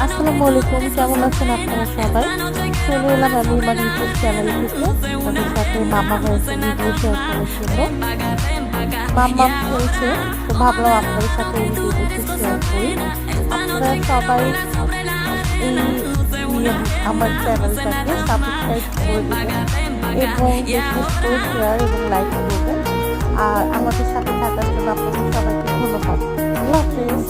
আসসালামু আলাইকুম, কেমন আছেন আপনারা সবাই? চলে এলাম আমি আমার ইউটিউব চ্যানেল থেকে তাদের সাথে মামা হয়েছে ভিডিও শেয়ার করার জন্য। মাম্মাম হয়েছে, তো ভাবলাম আপনাদের সাথে এই ভিডিওটা একটু শেয়ার করি। আপনারা সবাই এই আমার চ্যানেলটাকে সাবস্ক্রাইব করে দেবেন এবং বিশেষ করে শেয়ার এবং লাইক করবেন। আর আমাদের সাথে থাকার জন্য আপনাদের সবাইকে ধন্যবাদ। আল্লাহ হাফেজ।